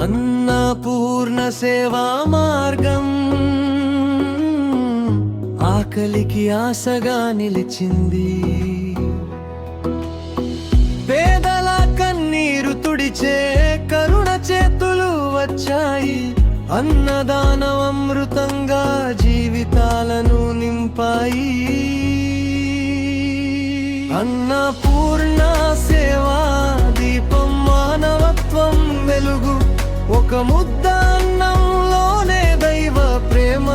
అన్నపూర్ణ సేవా మార్గం ఆకలికి ఆశగా నిలిచింది. పేదల కన్నీరు తుడిచే కరుణ చేతులు వచ్చాయి. అన్నదానం అమృతంగా జీవితాలను నింపాయి. అన్నపూర్ణ సేవా దీపం మానవత్వం వెలుగు. ఒక ముద్ద అన్నంలోనే దైవ ప్రేమ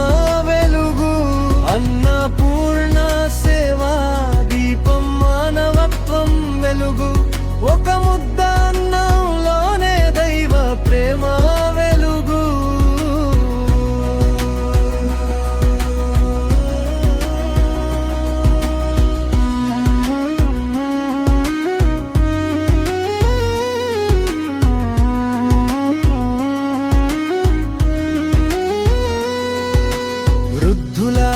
వెలుగు. అన్నపూర్ణ సేవా దీపం మానవత్వం వెలుగు. ఒక ముద్ద అన్నంలోనే దైవ ప్రేమ వెలుగు.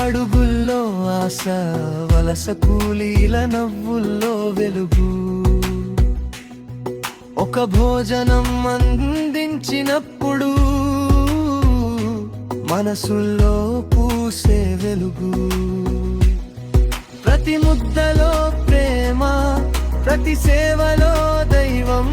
అడుగుల్లో ఆశ, వలస కూలీల నవ్వుల్లో వెలుగు. ఒక భోజనం అందించినప్పుడు మనసుల్లో పూసే వెలుగు. ప్రతి ముద్దలో ప్రేమ, ప్రతి సేవలో దైవం